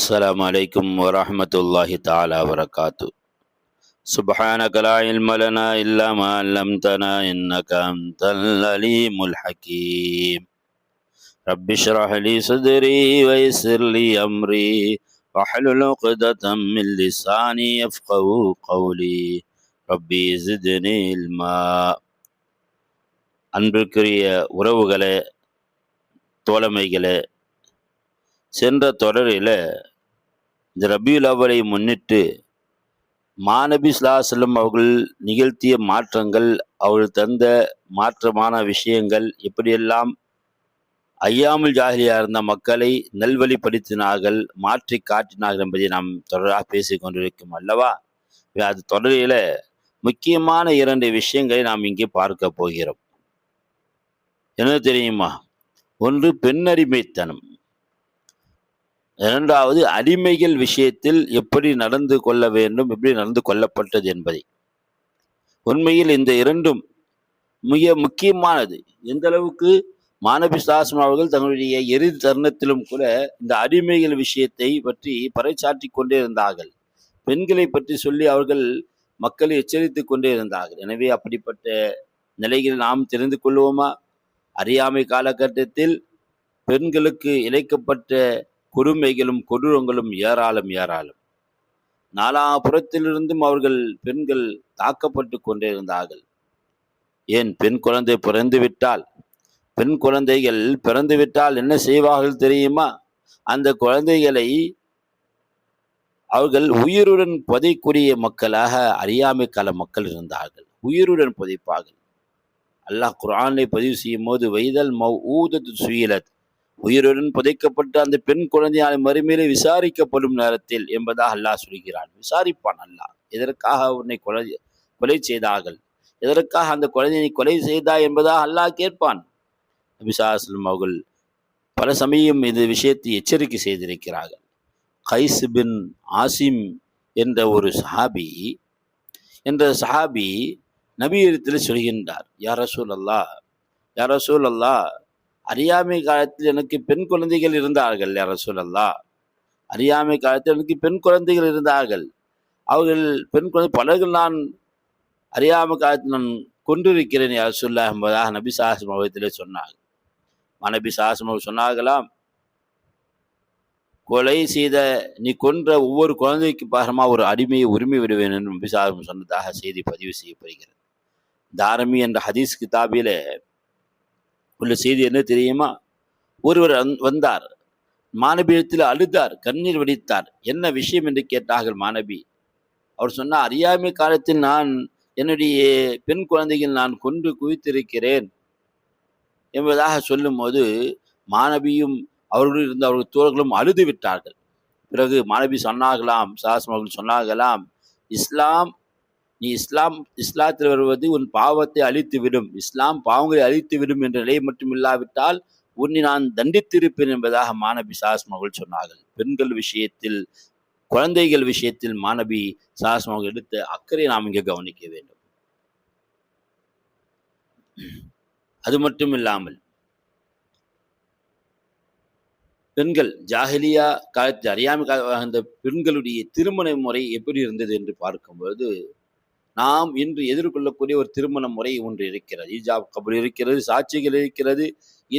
السلام عليكم ورحمة الله تعالى وبركاته. سبحانك لا علم لنا إلا ما علمتنا إنك أنت العليم الحكيم. رب اشرح لي صدري ويسر لي أمري واحلل عقدة من لساني يفقهوا قولي ربي زدني علما. அன்பிற்குரிய உறவுகளே, தோழமைகளே, சென்ற தொடரில் இந்த ரபியுல் அவ்வலை முன்னிட்டு மாநபி ஸல்லல்லாஹு அலைஹி வஸல்லம் அவர்கள் நிகழ்த்திய மாற்றங்கள், அவர்கள் தந்த மாற்றமான விஷயங்கள், எப்படியெல்லாம் ஐயாமுல் ஜாஹிலியா இருந்த மக்களை நல்வழிப்படுத்தினார்கள், மாற்றி காட்டினார்கள் என்பதை நாம் தொடராக பேசிக் கொண்டிருக்கும் அல்லவா. அது தொடரில் முக்கியமான 2 விஷயங்களை நாம் இங்கே பார்க்க போகிறோம். என்ன தெரியுமா? ஒன்று பெண்ணடிமைத்தனம், இரண்டாவது அடிமைகள் விஷயத்தில் எப்படி நடந்து கொள்ள வேண்டும், எப்படி நடந்து கொள்ளப்பட்டது என்பதை. உண்மையில் இந்த 2ம் மிக முக்கியமானது. எந்த அளவுக்கு மாநபி ஸல்லல்லாஹு அலைஹி வஸல்லம் அவர்கள் தங்களுடைய இறுதி தருணத்திலும் கூட இந்த அடிமைகள் விஷயத்தை பற்றி பறைசாற்றி கொண்டே இருந்தார்கள். பெண்களை பற்றி சொல்லி அவர்கள் மக்களை எச்சரித்து கொண்டே இருந்தார்கள். எனவே அப்படிப்பட்ட நிலையில் நாம் தெரிந்து கொள்வோமா? அறியாமை காலகட்டத்தில் பெண்களுக்கு இழைக்கப்பட்ட கொடுமைகளும் கொடூரங்களும் ஏராளம் ஏராளம். நாலாபுறத்திலிருந்தும் பெண்கள் தாக்கப்பட்டு கொண்டே இருந்தார்கள். ஏன், பெண் குழந்தைகள் பிறந்து விட்டால் என்ன செய்வார்கள் தெரியுமா? அந்த குழந்தைகளை அவர்கள் உயிருடன் புதைக்கூடிய மக்களாக அறியாமை கால மக்கள் இருந்தார்கள். உயிருடன் புதைப்பார்கள். அல்லாஹ் குர்ஆனை பதிவு செய்யும் போது வைதல் மவ்ஊதத்து சுயிலத், உயிருடன் புதைக்கப்பட்ட அந்த பெண் குழந்தையால் மறுமையிலே விசாரிக்கப்படும் நேரத்தில் என்பதாக அல்லாஹ் சொல்கிறான். விசாரிப்பான் அல்லாஹ், எதற்காக உன்னை கொலை செய்தார்கள், எதற்காக அந்த குழந்தையை கொலை செய்தாய் என்பதாக அல்லாஹ் கேட்பான். நபி ஸல்லல்லாஹு அலைஹி வஸல்லம் அவர்கள் பல சமயம் இந்த விஷயத்தை எச்சரிக்கை செய்திருக்கிறார்கள். கைஸ் பின் ஆசிம் என்ற ஒரு சஹாபி நபியிடத்தில் சொல்கின்றார், யா ரசூலல்லாஹ், யா ரசூலல்லாஹ், அறியாமை காலத்தில் எனக்கு பெண் குழந்தைகள் இருந்தார்கள். யா ரசூலல்லாஹ், அறியாமை காலத்தில் எனக்கு பெண் குழந்தைகள் இருந்தார்கள். அவர்கள் பெண் குழந்தை பலர்கள் நான் அறியாமை காலத்தில் நான் கொண்டிருக்கிறேன் யா ரசூலல்லாஹ் என்பதாக நபி ஸல்லல்லாஹு அலைஹி வஸல்லம் சொன்னார்கள். நபி ஸல்லல்லாஹு அலைஹி வஸல்லம் சொன்னார்களாம், கொலை செய்த நீ கொன்ற ஒவ்வொரு குழந்தைக்கு பாகமா ஒரு அடிமையை உரிமை விடுவேன் என்று நபி ஸல்லல்லாஹு அலைஹி வஸல்லம் சொன்னதாக செய்தி பதிவு செய்யப்படுகிறது. தாரமி என்ற ஹதீஸ் கிதாபில உள்ள செய்தி என்ன தெரியுமா? ஒருவர் வந்தார், மாணபியத்தில் அழுதார், கண்ணீர் வடித்தார். என்ன விஷயம் என்று கேட்டார்கள் மாணபி. அவர் சொன்னார், அறியாமை காலத்தில் நான் என்னுடைய பெண் குழந்தைகள் நான் கொன்று குவித்திருக்கிறேன் என்பதாக சொல்லும் போது மாணபியும் அவர்கள் இருந்த அவர்கள் தோழர்களும் அழுது விட்டார்கள். பிறகு மாணபி சொன்னார்களாம், சாஸ்மர்கள் சொன்னார்களாம், இஸ்லாத்தில் வருவது உன் பாவத்தை அழித்து விடும், இஸ்லாம் பாவங்களை அழித்து விடும் என்ற நிலை மட்டும் இல்லாவிட்டால் உன்னை நான் தண்டித்திருப்பேன் என்பதாக மாணபி சாஸ்மகள் சொன்னார்கள். பெண்கள் விஷயத்தில், குழந்தைகள் விஷயத்தில் மாணபி சாஸ்மகள் எடுத்த அக்கறை நாம் இங்கே கவனிக்க வேண்டும். அது மட்டும் இல்லாமல் பெண்கள் ஜாஹிலியா காலத்தில் அறியாமை அந்த பெண்களுடைய திருமண முறை எப்படி இருந்தது என்று பார்க்கும்போது நாம் இன்று எதிர்கொள்ளக்கூடிய ஒரு திருமண முறை ஒன்று இருக்கிறது. ஹிஜாப் கபூல் இருக்கிறது, சாட்சிகள் இருக்கிறது.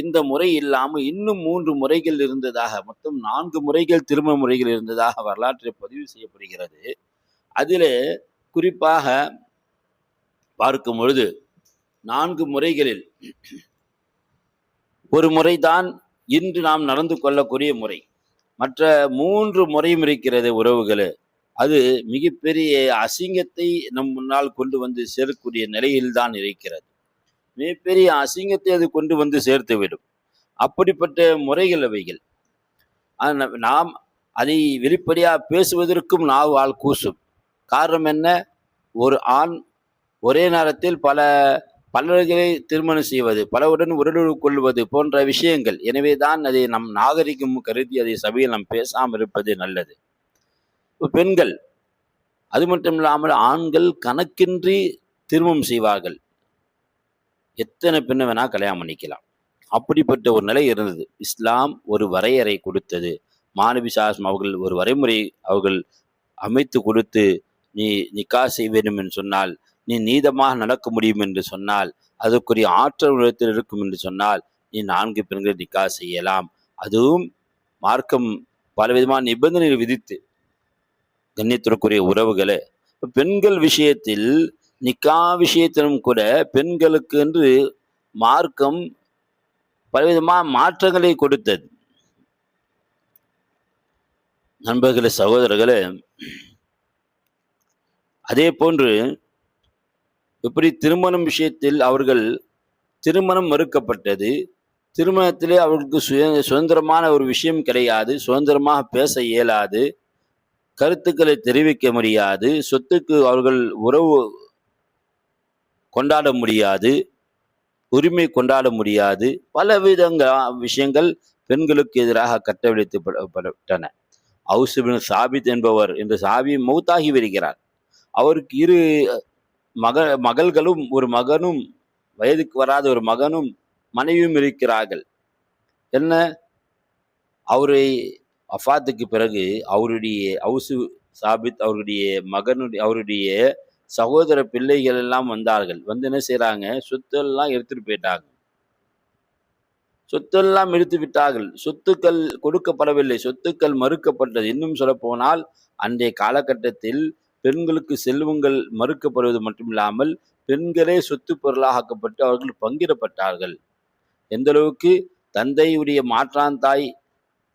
இந்த முறை இல்லாமல் இன்னும் 3 முறைகள் இருந்ததாக, மொத்தம் 4 முறைகள் திருமண முறைகள் இருந்ததாக வரலாற்றில் பதிவு செய்யப்படுகிறது. அதில் குறிப்பாக பார்க்கும் பொழுது 4 முறைகளில் ஒரு முறைதான் இன்று நாம் நடந்து கொள்ளக்கூடிய முறை. மற்ற 3 முறையும் இருக்கிறது உறவுகளே. அது மிகப்பெரிய அசிங்கத்தை நம் முன்னால் கொண்டு வந்து சேர்க்கக்கூடிய நிலையில்தான் இருக்கிறது. மிகப்பெரிய அசிங்கத்தை அது கொண்டு வந்து சேர்த்துவிடும். அப்படிப்பட்ட முறைகள் அவைகள். நாம் அதை வெளிப்படையாக பேசுவதற்கும் நாவால் கூசும். காரணம் என்ன? ஒரு ஆண் ஒரே நேரத்தில் பலர்களை திருமணம் செய்வது, பலருடன் உறவு கொள்வது போன்ற விஷயங்கள். எனவே தான் அதை நம் நாகரிகம் கருதி அதை சபையில் நாம் பேசாமல் இருப்பது நல்லது. பெண்கள், அது மட்டும் இல்லாமல் ஆண்கள் கணக்கின்றி திருமணம் செய்வார்கள். எத்தனை பெண்ணை வேணா கல்யாணம் பண்ணிக்கலாம். அப்படிப்பட்ட ஒரு நிலை இருந்தது. இஸ்லாம் ஒரு வரையறை கொடுத்தது. மாணவி சாஸ்ம் அவர்கள் ஒரு வரைமுறை அவர்கள் அமைத்து கொடுத்து, நீ நிக்கா செய்ய வேண்டும் என்று சொன்னால், நீ நீதமாக நடக்க முடியும் என்று சொன்னால், அதற்குரிய ஆற்றல் உலகத்தில் இருக்கும் என்று சொன்னால், நீ 4 பெண்களை நிக்கா செய்யலாம். அதுவும் மார்க்கம் பலவிதமான நிபந்தனைகள் விதித்து, கண்ணியத்திற்குரிய உறவுகளே, பெண்கள் விஷயத்தில் நிக்கா விஷயத்திலும் கூட பெண்களுக்கு என்று மார்க்கம் பலவிதமான மாற்றங்களை கொடுத்தது. நண்பர்களே, சகோதரர்களே, அதே போன்று எப்படி திருமணம் விஷயத்தில் அவர்கள் திருமணம் மறுக்கப்பட்டது, திருமணத்திலே அவர்களுக்கு சுதந்திரமான ஒரு விஷயம் கிடையாது, சுதந்திரமாக பேச இயலாது, கருத்துக்களை தெரிவிக்க முடியாது, சொத்துக்கு அவர்கள் உறவு கொண்டாட முடியாது, உரிமை கொண்டாட முடியாது, விஷயங்கள் பெண்களுக்கு எதிராக கட்டவிழ்த்தப்பட்டன. அவுஸ் பின் சாபித் என்பவர் இந்த சாபி மௌத்தாகி வருகிறார். அவருக்கு 2 மகள்களும் ஒரு மகனும், வயதுக்கு வராத ஒரு மகனும் மனைவியும் இருக்கிறார்கள். என்ன, அவரை வஃபாத்துக்கு பிறகு அவருடைய அவுசு சாபித் அவருடைய சகோதர பிள்ளைகள் எல்லாம் வந்தார்கள். வந்து என்ன செய்யறாங்க, சொத்தெல்லாம் எடுத்துட்டு போயிட்டாங்க. சொத்தெல்லாம் எடுத்து விட்டார்கள். சொத்துக்கள் கொடுக்கப்படவில்லை, சொத்துக்கள் மறுக்கப்பட்டது. இன்னும் சொல்ல போனால் அன்றைய காலகட்டத்தில் பெண்களுக்கு செல்வங்கள் மறுக்கப்படுவது மட்டுமில்லாமல் பெண்களே சொத்து பொருளாக ஆக்கப்பட்டு அவர்கள் பங்கிடப்பட்டார்கள். எந்த அளவுக்கு, தந்தையுடைய மாற்றாந்தாய்,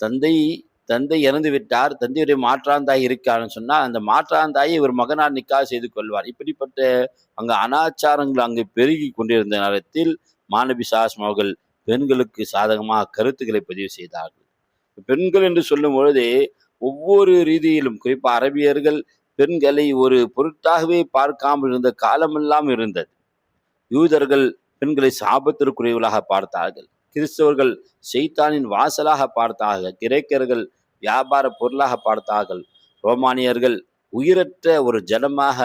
தந்தை இறந்து விட்டார், தந்தையுடைய மாற்றாந்தாய் இருக்காருன்னு சொன்னால் அந்த மாற்றாந்தாயை ஒரு மகனார் நிக்கா செய்து கொள்வார். இப்படிப்பட்ட அங்கு அனாச்சாரங்கள் அங்கு பெருகி கொண்டிருந்த நேரத்தில் மாணவி சாஸ்ம் அவர்கள் பெண்களுக்கு சாதகமாக கருத்துக்களை பதிவு செய்தார்கள். பெண்கள் என்று சொல்லும் பொழுதே ஒவ்வொரு ரீதியிலும், குறிப்பாக அரபியர்கள் பெண்களை ஒரு பொருட்டாகவே பார்க்காமல் இருந்த காலமெல்லாம் இருந்தது. யூதர்கள் பெண்களை சாபத்திற்குரியவர்களாக பார்த்தார்கள், கிறிஸ்தவர்கள் ஷைத்தானின் வாசலாக பார்த்தார்கள், கிரேக்கர்கள் வியாபார பொருளாக பார்த்தார்கள், ரோமானியர்கள் உயிரற்ற ஒரு ஜனமாக,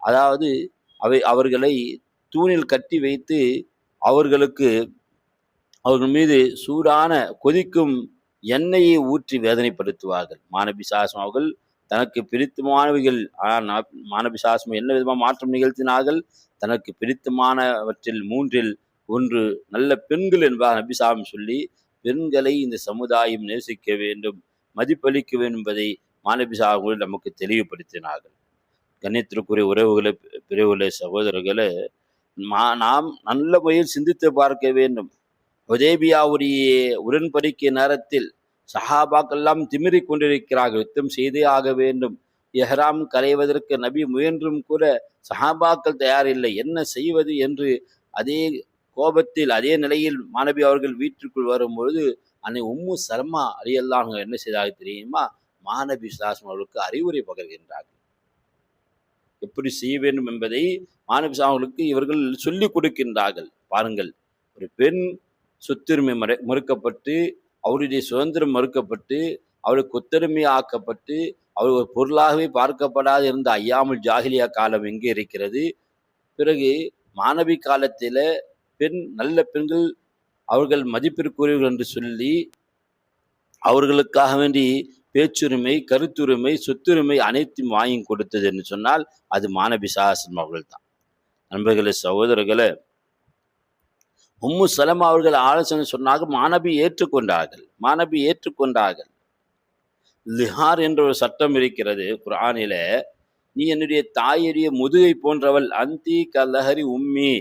அதாவது அவர்களை தூணில் கட்டி வைத்து அவர்கள் மீது சூடான கொதிக்கும் எண்ணெயை ஊற்றி வேதனைப்படுத்துவார்கள். மாணவி சாஸ்ம் அவர்கள் தனக்கு பிடித்தமானவைகள், ஆனால் மாணவி சாஸ்ம் என்ன விதமாக மாற்றம் நிகழ்த்தினார்கள், தனக்கு பிடித்தமானவற்றில் 3இல் 1 நல்ல பெண்கள் என்பதாக நபி சாஸ்ம் சொல்லி, பெண்களை இந்த சமுதாயம் நேசிக்க வேண்டும், மதிப்பளிக்க வேண்டும் என்பதை மாணவி சாஸ்ம் நமக்கு தெளிவுபடுத்தினார்கள். கண்ணியத்திற்குரிய உறவுகளை, பிரிவுகளை, சகோதரர்களை, நாம் நல்ல முறையில் சிந்தித்து பார்க்க வேண்டும். ஹுதைபியாவுடைய உடன்படிக்கை நேரத்தில் சஹாபாக்கெல்லாம் திமிரிக் கொண்டிருக்கிறார்கள், யுத்தம் செய்தே ஆக வேண்டும். எஹ்ராம் கரைவதற்கு நபி முயன்றும் கூட சஹாபாக்கள் தயாரில்லை, என்ன செய்வது என்று அதே கோபத்தில் அதே நிலையில் மாணவி அவர்கள் வீட்டிற்குள் வரும்பொழுது அன்னை உம்மு சல்மா ரலியல்லாஹு அன்ஹா என்ன செய்தாக தெரியுமா, மாணவி சாஸ்ம் அவர்களுக்கு அறிவுரை பகர்கின்றார்கள். எப்படி செய்ய வேண்டும் என்பதை மாணவி அவர்களுக்கு இவர்கள் சொல்லிக் கொடுக்கின்றார்கள். பாருங்கள், ஒரு பெண் சொத்துரிமை மறுக்கப்பட்டு, அவருடைய சுதந்திரம் மறுக்கப்பட்டு, அவளுக்கு கொத்தரிமை ஆக்கப்பட்டு, அவள் ஒரு பொருளாகவே பார்க்கப்படாது இருந்த ஐயாமுல் ஜாஹிலியா காலம் எங்கே இருக்கிறது? பிறகு மாணவி காலத்தில் நல்ல பெண்கள் அவர்கள் மதிப்பிற்குரியவர்கள் என்று சொல்லி அவர்களுக்காக வேண்டி பேச்சுரிமை, கருத்துரிமை, சொத்துரிமை அனைத்தும் வாங்கி கொடுத்தது என்று சொன்னால் அது மாணவி சாஸ்ம் அவர்கள் தான். நண்பர்களே, சகோதரர்களே, உம்மு சலமா அவர்கள் ஆலோசனை சொன்னாங்க, மாணவி ஏற்றுக்கொண்டார்கள். லிஹார் என்ற ஒரு சட்டம் இருக்கிறது குர்ஆனில, நீ என்னுடைய தாயுடைய முதுகை போன்றவள், அந்தி கல்லஹரி உம்மி,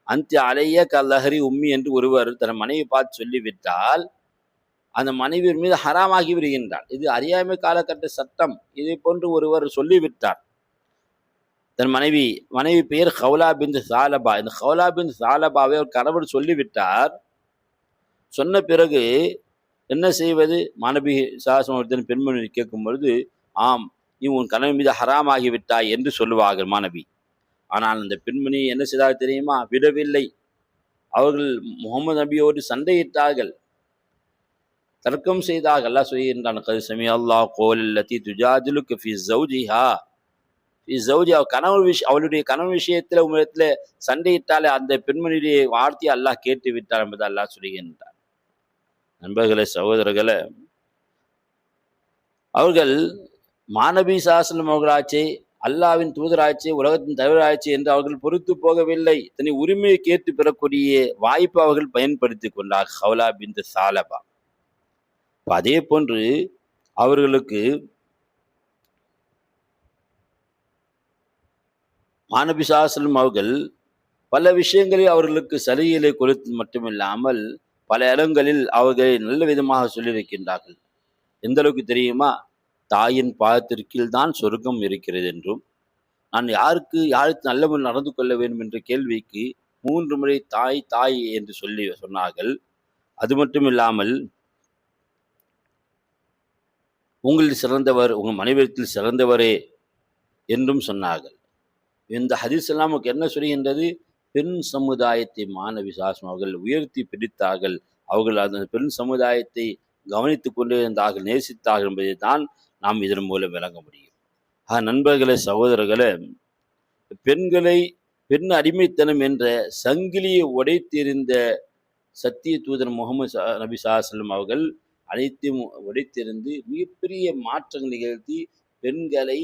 அந்தி அலைய கல்லஹரி உம்மி என்று ஒருவர் தன் மனைவி பார்த்து சொல்லிவிட்டால் அந்த மனைவியின் மீது ஹராமாகி விடுகின்றார். இது அறியாமை காலகட்ட சட்டம். இதை போன்று ஒருவர் சொல்லிவிட்டார். தன் மனைவி பெயர் ஹவுலா பின் சாலபா. இந்த ஹவுலா பின் சாலபாவை அவர் கணவர் சொல்லிவிட்டார். சொன்ன பிறகு என்ன செய்வது? மாணவி சாசன பெண்மணி கேட்கும் பொழுது, ஆம், நீ உன் கணவன் மீது ஹராமாகிவிட்டாய் என்று சொல்லுவார்கள் மாணவி. ஆனால் அந்த பெண்மணி என்ன செய்தால் தெரியுமா? விடவில்லை. அவர்கள் முகமது நபியோடு சண்டையிட்டார்கள், தர்க்கம் செய்தார்கள். அல்லாஹ் சொல்கின்றான், கது சமி அல்லாஹ் கோலல்லதி துஜாதிலுக ஃபி ஸௌஜிஹா, அவளுடைய கணவன் விஷயத்தில் உங்களிடத்தில் சண்டையிட்டாலே அந்த பெண்மணியுடைய வார்த்தையை அல்லாஹ் கேட்டு விட்டார் என்பதை அல்லாஹ் சொல்கின்றார். நண்பர்களே, சகோதரர்களே, அவர்கள் மாணவி சாசனம் அவர்களாச்சே, அல்லாவின் தூதராட்சி, உலகத்தின் தலைவராட்சி என்று அவர்கள் பொறுத்து போகவில்லை. தனி உரிமையை கேட்டு பெறக்கூடிய வாய்ப்பு அவர்கள் பயன்படுத்தி கொண்டார். ஹவுலா பின் சாலபா. அதே போன்று அவர்களுக்கு மாணவி சாசனம் அவர்கள் பல விஷயங்களில் அவர்களுக்கு சலுகைகளை கொடுத்து மட்டுமில்லாமல் பல இடங்களில் அவர்களை நல்ல விதமாக சொல்லியிருக்கின்றார்கள். எந்த அளவுக்கு தெரியுமா? தாயின் பாதத்திற்கில் தான் சொர்க்கம் இருக்கிறது என்றும், நான் யாருக்கு நல்ல முறையில் நடந்து கொள்ள வேண்டும் என்ற கேள்விக்கு 3 முறை தாய் தாய் என்று சொன்னார்கள். அது மட்டும் இல்லாமல் உங்களில் சிறந்தவர் உங்கள் மனைவியத்தில் சிறந்தவரே என்றும் சொன்னார்கள். இந்த ஹதீஸ் எல்லாம் நமக்கு என்ன சொல்கின்றது? பெண் சமுதாயத்தை மாணவி சாஸ்மா அவர்கள் உயர்த்தி பிடித்தார்கள். அவர்கள் அந்த பெண் சமுதாயத்தை கவனித்துக் கொண்டே இருந்தார்கள், நேசித்தார்கள் என்பதை தான் நாம் இதன் மூலம் விளங்க முடியும். நண்பர்களே, சகோதரர்களே, பெண் அடிமைத்தனம் என்ற சங்கிலியை உடைத்திருந்த சத்திய தூதர் முகமது நபி ஸல்லல்லாஹு அவர்கள் அனைத்தையும் உடைத்திருந்து மிகப்பெரிய மாற்றங்கள் நிகழ்த்தி பெண்களை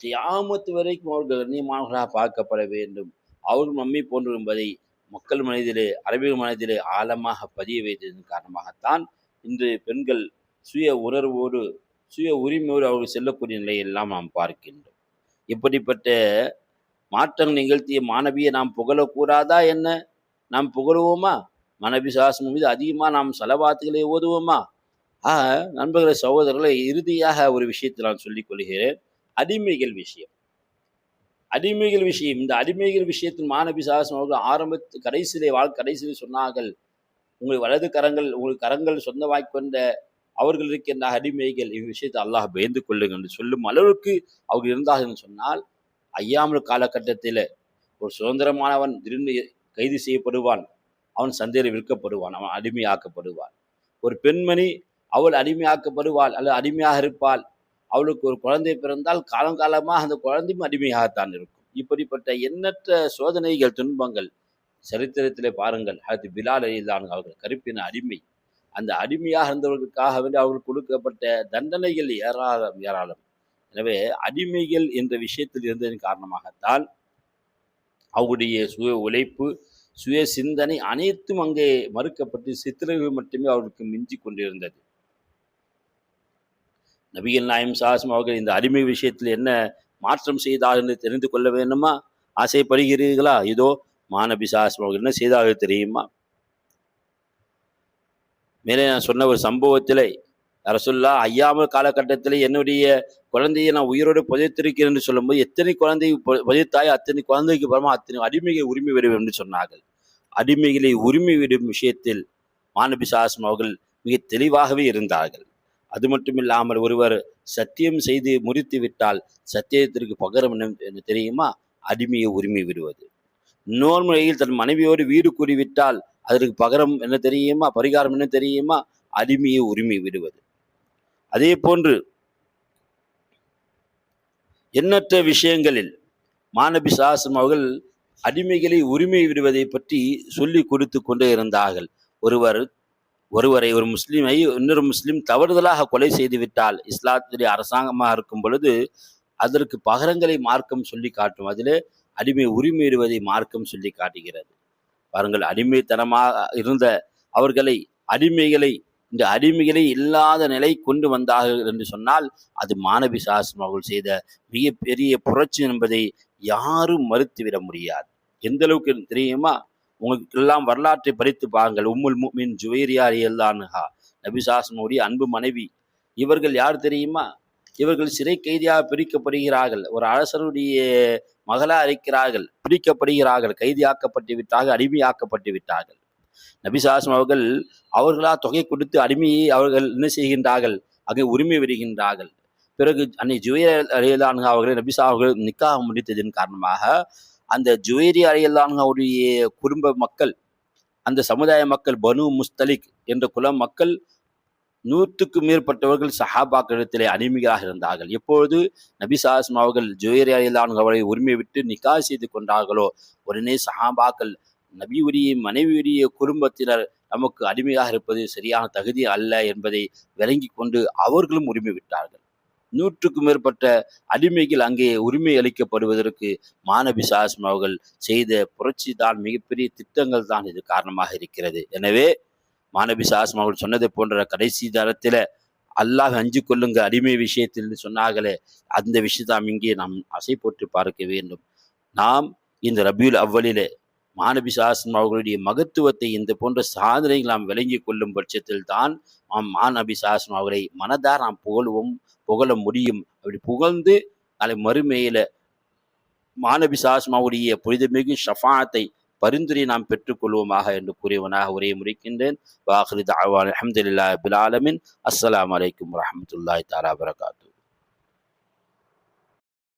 கியாமத் வரைக்கும் அவர்கள் கண்ணியமானவர்களாக பார்க்கப்பட வேண்டும், அவர்கள் நம்மை போன்று என்பதை மக்கள் மனதிலே, அரபியல் மனதிலே ஆழமாக பதிய வைத்ததன் காரணமாகத்தான் இன்று பெண்கள் சுய உணர்வோடு சுய உரிமையோடு அவர்கள் செல்லக்கூடிய நிலையெல்லாம் நாம் பார்க்கின்றோம். இப்படிப்பட்ட மாற்றம் நிகழ்த்திய மாணவியை நாம் புகழக்கூடாதா என்ன? நாம் புகழுவோமா? மாணவி சாசனம் மீது அதிகமாக நாம் சலவாத்துகளை ஓதுவோமா? நண்பர்களை, சகோதரர்களை, இறுதியாக ஒரு விஷயத்தை நான் சொல்லிக் கொள்கிறேன். அடிமைகள் விஷயம். இந்த அடிமைகள் விஷயத்தில் மாணவி சாசனம் அவர்கள் கடைசியிலே சொன்னார்கள், உங்களுக்கு கரங்கள் சொந்தமாய்க் கொண்ட அவர்கள் இருக்கின்ற அடிமைகள், விஷயத்தை அல்லாஹ் பயந்து கொள்ளுங்கள் என்று சொல்லும் அளவுக்கு அவர்கள் இருந்தார்கள் என்று சொன்னால், ஐயாமல் காலகட்டத்தில் ஒரு சுதந்திரமானவன் திடீர்னு கைது செய்யப்படுவான், அவன் சந்தையில் விற்கப்படுவான், அவன் அடிமையாக்கப்படுவான். ஒரு பெண்மணி அவள் அடிமையாக்கப்படுவாள் அல்லது அடிமையாக இருப்பாள். அவளுக்கு ஒரு குழந்தை பிறந்தால் காலங்காலமாக அந்த குழந்தையும் அடிமையாகத்தான் இருக்கும். இப்படிப்பட்ட எண்ணற்ற சோதனைகள், துன்பங்கள் சரித்திரத்திலே பாருங்கள். அது பிலால் ரலியல்லாஹு அவர்கள் கருப்பின அடிமை. அந்த அடிமையாக இருந்தவர்களுக்காக வேண்டி அவர்கள் கொடுக்கப்பட்ட தண்டனைகள் ஏராளம். எனவே அடிமைகள் என்ற விஷயத்தில் இருந்ததன் காரணமாகத்தான் அவருடைய சுய உழைப்பு, சுய சிந்தனை அனைத்தும் அங்கே மறுக்கப்பட்டு சித்திரங்கள் மட்டுமே அவர்களுக்கு மிஞ்சி கொண்டிருந்தது. நபிகள் நாயகம் ஸல்லல்லாஹு அவர்கள் இந்த அடிமை விஷயத்தில் என்ன மாற்றம் செய்தார் என்று தெரிந்து கொள்ள வேண்டுமா? ஆசைப்படுகிறீர்களா? இதோ மாநபி ஸல்லல்லாஹு அவர்கள் என்ன செய்தார்கள் தெரியுமா? மேலே நான் சொன்ன ஒரு சம்பவத்திலே, ரசூலுல்லாஹ் ஐயாமல் காலகட்டத்தில் என்னுடைய குழந்தையை நான் உயிரோடு புதைத்திருக்கிறேன் என்று சொல்லும்போது, எத்தனை குழந்தை புதைத்தாய் அத்தனை குழந்தைக்கு பரமா அத்தனை அடிமைகளை உரிமை விடும் என்று சொன்னார்கள். அடிமைகளை உரிமை விடும் விஷயத்தில் மாநபி ஸல்லல்லாஹு அவர்கள் மிக தெளிவாகவே இருந்தார்கள். அது மட்டும் இல்லாமல் ஒருவர் சத்தியம் செய்து முறித்து விட்டால் சத்தியத்திற்கு பகரம் என்ன தெரியுமா? அடிமையை உரிமை விடுவது. இன்னொரு முறையில் தன் மனைவியோடு வீடு கூறிவிட்டால் அதற்கு பகரம் என்ன தெரியுமா? பரிகாரம் என்ன தெரியுமா? அடிமையை உரிமை விடுவது. அதே போன்று எண்ணற்ற விஷயங்களில் மாநபி ஸல்லல்லாஹு அவர்கள் அடிமைகளை உரிமை விடுவதை பற்றி சொல்லி கொடுத்து கொண்டே இருந்தார்கள். ஒருவரை ஒரு முஸ்லீமை இன்னொரு முஸ்லீம் தவறுதலாக கொலை செய்து விட்டால், இஸ்லாத்துடைய அரசாங்கமாக இருக்கும் பொழுது அதற்கு பகரங்களை மார்க்கம் சொல்லி காட்டும். அதிலே அடிமை உரிமை விடுவதை மார்க்கம் சொல்லி காட்டுகிறது. பாருங்கள், அடிமைத்தனமாக இருந்த அவர்களை இந்த அடிமைகளை இல்லாத நிலை கொண்டு வந்தார்கள் என்று சொன்னால் அது மாநபி ஸல்லல்லாஹு அவர்கள் செய்த மிகப்பெரிய புரட்சி என்பதை யாரும் மறுத்துவிட முடியாது. எந்த அளவுக்கு தெரியுமா? உங்களுக்கு எல்லாம் வரலாற்றை படித்து பாருங்கள். உம்முல் முஃமின் ஜுவைரியா ரலியல்லாஹு அன்ஹா, நபி ஸல்லல்லாஹு அன்பு மனைவி. இவர்கள் யார் தெரியுமா? இவர்கள் சிறை கைதியாக பிடிக்கப்படுகிறார்கள். ஒரு அரசருடைய மகளா இருக்கிறார்கள், பிடிக்கப்படுகிறார்கள், கைதியாக்கப்பட்டு விட்டார்கள், அடிமையாக்கப்பட்டு விட்டார்கள். நபி ஸல்லல்லாஹு அவர்களா தொகை கொடுத்து அடிமையை அவர்கள் என்ன செய்கின்றார்கள்? அங்கே உரிமை விடுகின்றார்கள். பிறகு அன்னை ஜுவைரியா ரலியல்லாஹு அன்ஹா அவர்களை நபி ஸல்லல்லாஹு அவர்கள் நிக்காஹ் முடித்ததன் காரணமாக அந்த ஜுவைரியா ரலியல்லாஹு அன்ஹாவுடைய குடும்ப மக்கள், அந்த சமுதாய மக்கள், பனு முஸ்தலிக் என்ற குல மக்கள் 100க்கும் மேற்பட்டவர்கள் சஹாபாக்களிடத்திலே அடிமையாக இருந்தார்கள். எப்பொழுது நபி ஸல்லல்லாஹு அவர்கள் ஜுவைரியா ரலியல்லாஹு அன்ஹா அவர்களை உரிமை விட்டு நிக்காஹ் செய்து கொண்டார்களோ, உடனே சஹாபாக்கள் நபியுடைய மனைவியுடைய குடும்பத்தினர் நமக்கு அடிமையாக இருப்பது சரியான தகுதி அல்ல என்பதை விளங்கி கொண்டு அவர்களும் உரிமை விட்டார்கள். 100க்கும் மேற்பட்ட அடிமைகள் அங்கே உரிமை அளிக்கப்படுவதற்கு மாணவி சாஸ்மா அவர்கள் செய்த புரட்சி தான், மிகப்பெரிய திட்டங்கள் தான் இது காரணமாக இருக்கிறது. எனவே மாணவி சாஸ்மா அவர்கள் சொன்னதை போன்ற கடைசி தரத்தில் அல்லாஹ் அஞ்சு கொள்ளுங்க அடிமை விஷயத்தில் சொன்னார்களே, அந்த விஷயத்தான் இங்கே நாம் அசை போட்டு பார்க்க வேண்டும். நாம் இந்த ரபியுல் அவ்வலிலே மாணவி சாஸ்மா அவர்களுடைய மகத்துவத்தை, இந்த போன்ற சாதனைகள் நாம் விளங்கி கொள்ளும் பட்சத்தில் தான் நாம் மாணவி சாஸ்மா அவர்களை மனதார நாம் புகழ முடியும். அப்படி புகழ்ந்து நாளை மறுமையில மாணவி சாஸ்மாவுடைய புனிதமிகு ஷஃபாத்தை பரிந்துரை நாம் பெற்றுக்கொள்வோமாக என்று கூறியவனாக உரையை முடிக்கின்றேன். வாஹிரு தஅவானா அல்ஹம்துலில்லாஹி ரப்பில் ஆலமீன். அஸ்ஸலாமு அலைக்கும் வரஹ்மத்துல்லாஹி தஆலா வபரகாத்துஹு.